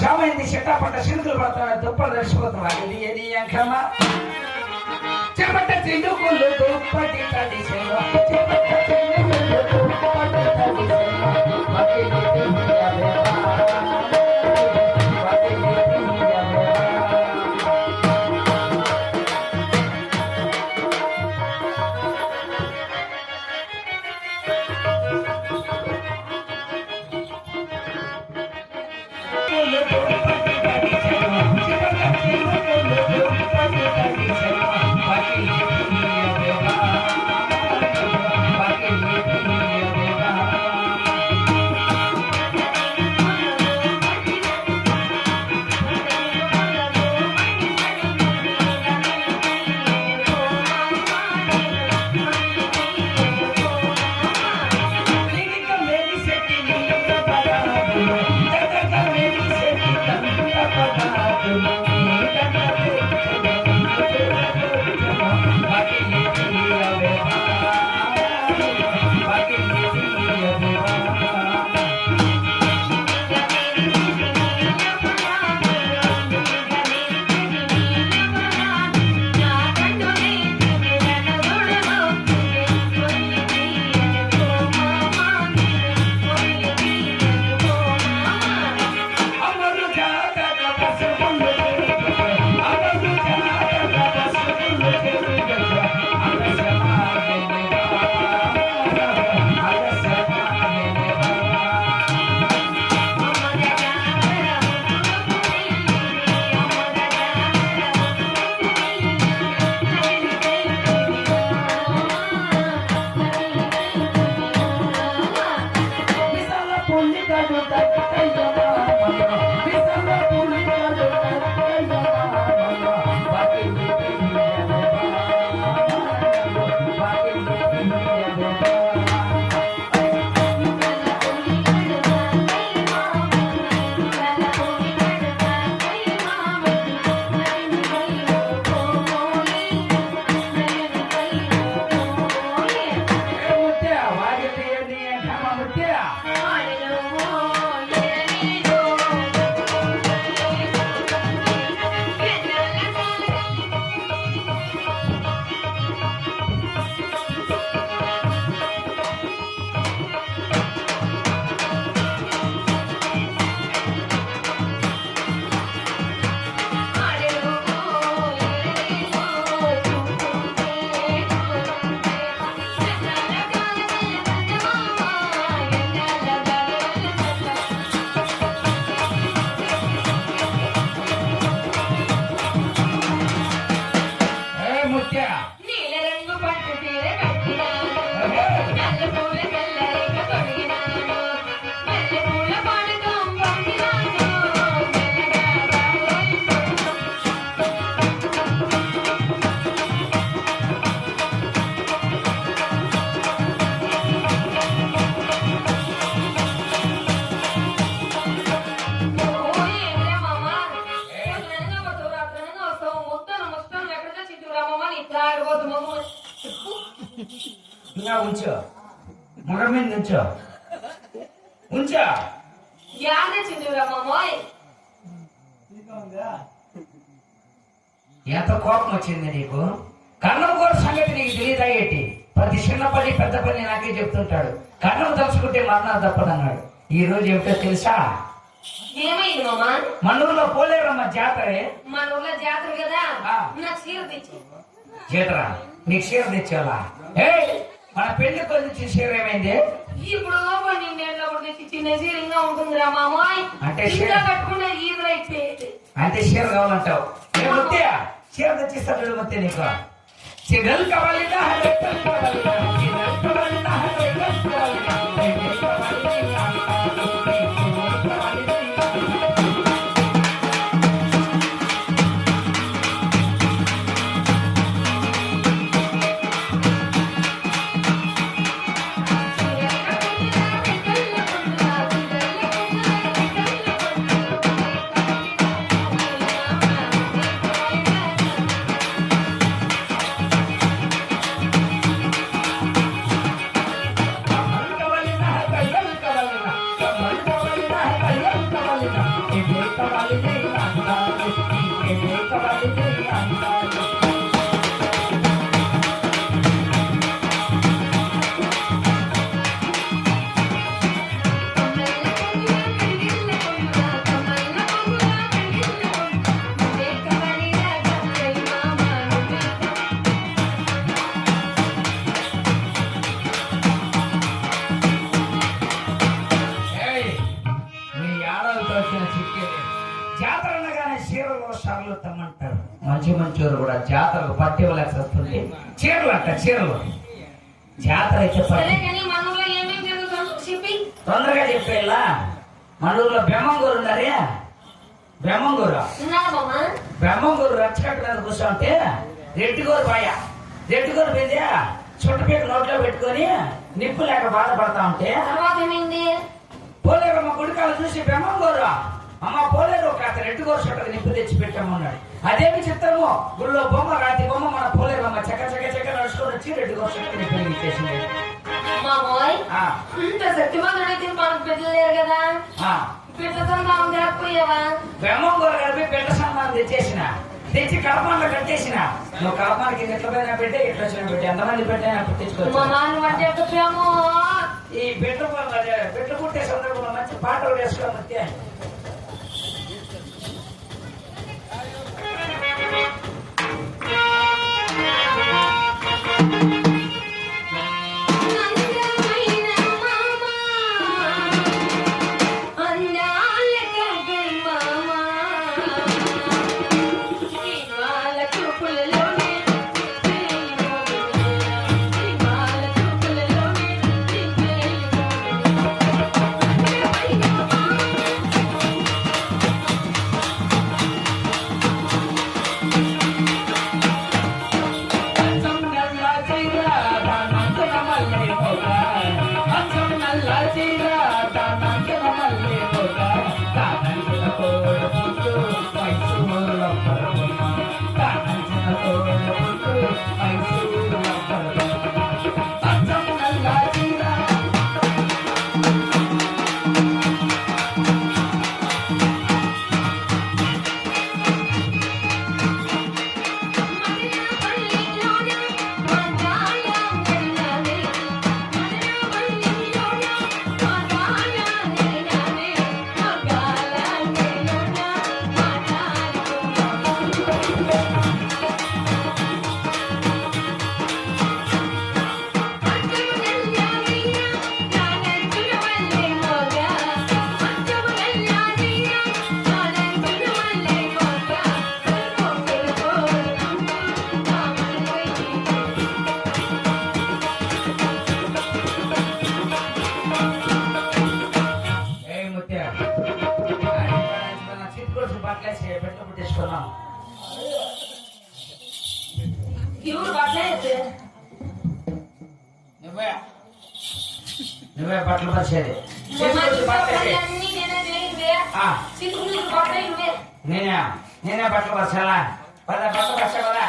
ಶಾಮೆಂದಿ ಶಟಾಪಟ ಶಿಲ್ಕಲು ಬರ್ತಾವೆ ದುಪ್ಪಳ ದರ್ಶಿపోతాం ఇది ఏది అంకమ చెమట చిందుకులు దుప్పటి తడిసెను చెమట చిందుకులు దుప్పటి తడిసెను మకిలి తిమియవే ఉంచో మొగ మీద ఉంచో ఉంచో ఎంత కోపం వచ్చింది నీకు? కన్నం కూడా సంగతి నీకు తెలియదా ఏంటి? ప్రతి చిన్న పని పెద్ద పని నాకే చెప్తుంటాడు. కన్నం తలుచుకుంటే మరణాలు తప్పదన్నాడు. ఈ రోజు ఏమిటో తెలుసా? ఏమైంది మామా? మన ఊర్లో పోలేరమ్మ జాతరే. మన ఊర్లో జాతర కదా, నాకు చీర తెచ్చు. చీర నీకు చీర తెచ్చావా? మన పెళ్లి కొద్ది చీర ఏమైంది? ఇప్పుడు చిన్న చీర ఇంకా ఉంటుందిరా మామాయ్. అంటే కట్టుకుంటే ఈదురు అయిపోయింది. అంటే చీర కావాలంటావు? చీర తెచ్చిస్తాడు మొత్తం నీకు. చీరలు కావాలి జాతర అనగానే చీరలు షార్లు తమ్మంటారు. మంచి మంచోరు కూడా జాతరలు పట్టి ఇవ్వలేసి వస్తుంది. చీరలు అంట చీరలు. జాతర అయితే తొందరగా చెప్పేలా. మన ఊర్లో బెమ్మంగూరు ఉన్నారే, బెమ్మంగూరు రచ్చకట్టు మీద కూర్చోంటే రెడ్డిగోరు బాయ, రెడ్డిగోరు పోయింది చుట్టపీక నోట్లో పెట్టుకొని నిప్పు లేక బాధపడతా ఉంటే పోలేరమ్మ గుడికాలు చూసి బెమ్మంగూరు అమ్మ పోలేరు ఒక రెడ్డిగోరు చుట్టకు నిప్పు తెచ్చి పెట్టామన్నాడు. అదేమి చిత్రము, గుళ్ళో బొమ్మ రాతి బొమ్మ మన పోలేరమ్మ చక్క చక్క చక్క నడుచుకొని వచ్చి రెడ్డిగోరు చుట్టకు నిప్పు ఇచ్చేసింది. బెమ్మంగూరు కలిపి బిడ్డ సన్మానం తెచ్చి కడపంలో కట్టేసిన. నువ్వు కడపానికి ఎట్ల పైన పెట్టే ఎట్లా వచ్చిన పెట్టి ఎంతమంది పెట్టైనా తెచ్చుకోవచ్చు. ఈ బిడ్డ పుట్టే సందర్భంలో మంచి పాటలు వేసుకోమంటే నువ్వే బట్టలు పరిచేది. నేనే బట్టలు పరచాలా? బట్టలు పరచా కదా.